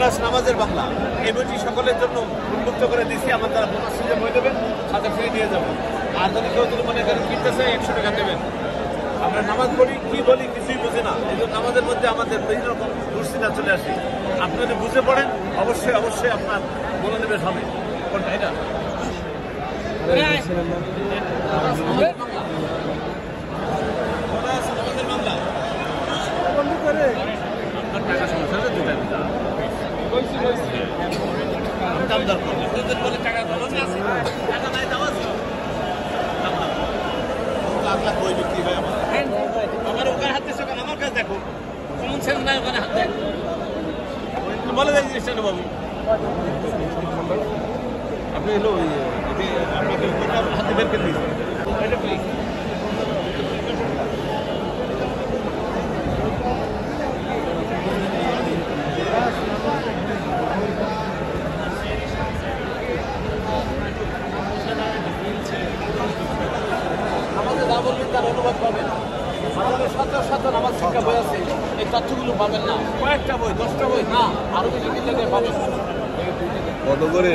Bonus নামাজের বাংলা এই বইটি সকলের জন্য উন্মুক্ত করে দিচ্ছি। আমার দ্বারা বোনাস সুযোগ হয়ে দেবেন, সাথে ফ্রি দিয়ে যাবেন। আর যদি কেউ যদি মনে করেন কিনতেছে 100 টাকা দেবেন। আমরা নামাজ পড়ি কি বলি কিছুই বুঝি না, এই জন্য নামাজের মধ্যে আমাদের বিভিন্ন রকম দুশ্চিন্তা চলে আসে। আপনি যদি বুঝে পড়েন অবশ্যই অবশ্যই আপনার মনোনিবেশ হবে। কোনটা এটা টাকা সমস্যা হলে দুটা দিতে দাম দর করবে টাকা টাকা নাই দাম আছে লাখ লাখ বই বিক্রি হয় আমার ওখানে হাত দিচ্ছে আমার কাছে দেখো কমন সেন্স নাই ওখানে হাত দেখ বলে দেয় জিনিসটা বাবু আপনি এলো আপনাকে হাতে বের করে দিয়েছেন এটা প্লিজ আমাদের যা বলবেন তার অনুবাদ পাবেন। আমাদের শত নামাজ শিক্ষা বই আছে, এই তথ্যগুলো পাবেন না। কয়েকটা বই 10টা বই না আরো বেশি কিনলে পাবেন। কত করে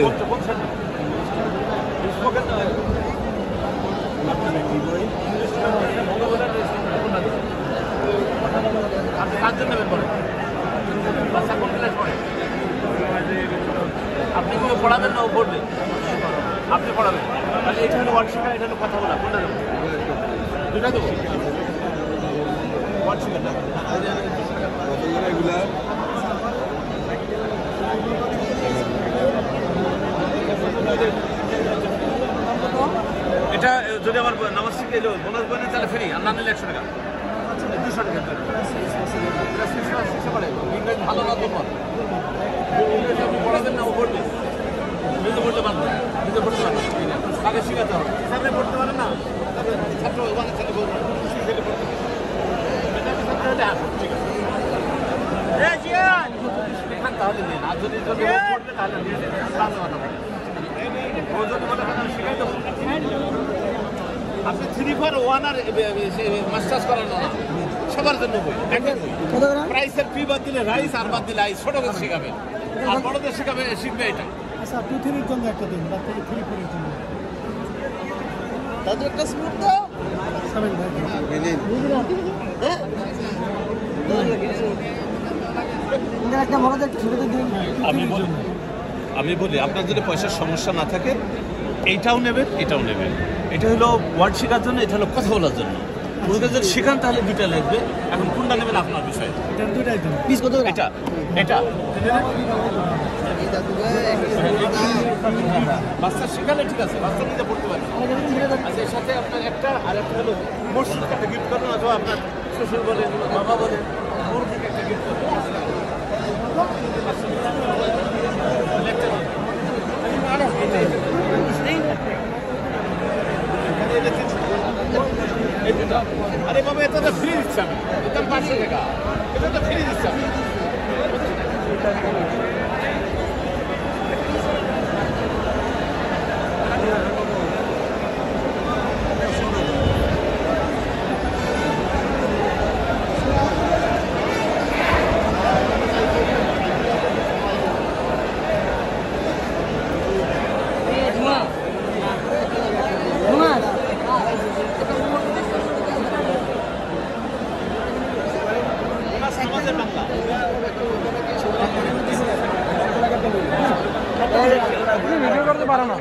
আপনি কার জন্য নেবেন বলেন? বাচ্চা কোন ক্লাস পড়ে? আপনি কেউ পড়াবেন না ও পড়বে? আপনি পড়াবেন। তাহলে এটা হলো ওয়ার্ড শিক্ষা, এটা হলো কথা বলা। কোনটা দেবো? দুটা দেবো ওয়ার্ড শিক্ষাটা। এটা যদি আমার নামাজ শিখে এলো বোনাস বই নেই তাহলে ফ্রি, আর না নিলে 100 টাকা 200 টাকা ইংরেজি ভালো না তো ইংরেজি আপনি পড়াবেন না ও পড়বে। নিজে পড়তে পারবেন, নিজে পড়তে পারবেন, তাকে শিখাতে হবে। সামনে পড়তে পারেন না ছাত্র ওখানে ছেলে বলবেন ঠিক আছে তাহলে দিন। আর যদি পড়বে তাহলে দিয়ে দেবেন। ও যদি মনে করেন শিখাই দেবো। আপনি 3-4-1 আর মাস্টার্স করানো না, সবার জন্য বই প্রাইসের ফি বাদ দিলে রাইস আর বাদ দিলে আইস। ছোটদের শেখাবে আর বড়দের শেখাবে শিখবে এটা। আচ্ছা 2-3 এর জন্য একটা দিন বা 3-4 এর জন্য তাদের একটা স্মুথ দাও 7 ভাই একটা বড়দের ছোটদের দিন। আমি বলি আপনার যদি পয়সার সমস্যা না থাকে এইটাও নেবেন এটাও নেবেন। এটা হলো ওয়ার্ড শেখার জন্য, এটা হলো কথা বলার জন্য। ওদের যদি শেখান তাহলে দুইটা লাগবে। এখন কোনটা নেবেন আপনার বিষয়। এটা দুইটাই দিন পিস কত করে? এটা এটা বাচ্চা শেখালে ঠিক আছে, বাচ্চা নিজে পড়তে পারে। আচ্ছা এর সাথে আপনার একটা আর একটা হলো মসজিদ একটা গিফট করুন, অথবা আপনার শ্বশুর বলেন বাবা বলেন ওর দিকে একটা গিফট করুন। আরে বাবা এটা তো ফ্রি দিচ্ছি আমি, এটা 500 টাকা, এটা তো ফ্রি দিচ্ছি আমি। ভিডিও করতে পারো না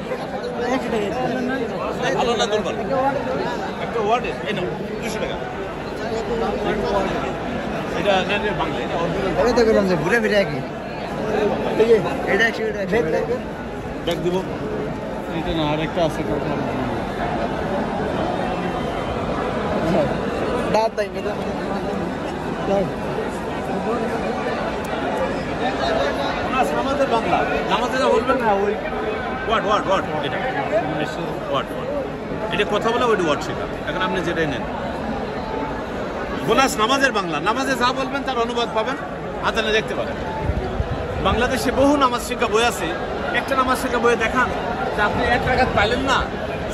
ভালো না দুর্বল একটা ওয়ার্ডে এই নাও 200 টাকা। এটা নেটের বাংলা, এটা আমি তো বললাম যে ঘুরে ফিরে একই এটা 100 টাকা ব্যাগ দিব। এটা না আরেকটা আছে দাঁত তাই মেদা আমাদের বাংলা নামাজে বলবেন না ওই ওয়ার্ড ওয়ার্ড ওয়ার্ড এটা ওয়ার্ড এটা কথা বলে ওই ওয়ার্ড শেখা। এখন আপনি যেটাই নেন বোনাস নামাজের বাংলা, নামাজে যা বলবেন তার অনুবাদ পাবেন, হাতে দেখতে পারেন। বাংলাদেশে বহু নামাজ শিক্ষা বই আছে, একটা নামাজ শিক্ষা বইয়ে দেখান যে আপনি 1 রাকাত পাইলেন না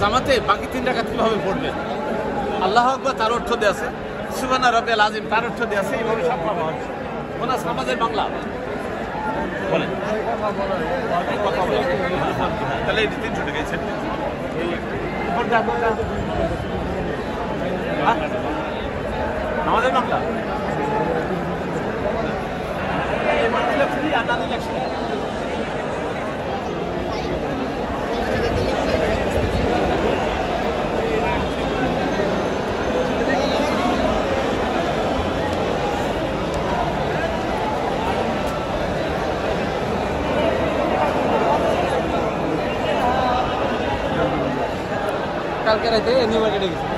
জামাতে, বাকি 3 রাকাত কিভাবে পড়বেন। আল্লাহু আকবার তার অর্থ দেয়া আছে, সুবহানা রাব্বিয়াল আযীম তার অর্থ দেয়া আছে, এইভাবে সব পাওয়া হচ্ছে। বোনাস নামাজের বাংলা বলেন কথা বলেন তাহলে এটি 300 টাকা এই সেট নামাজের বাংলা কালকে রাতে নিউ মার্কেটে গেছি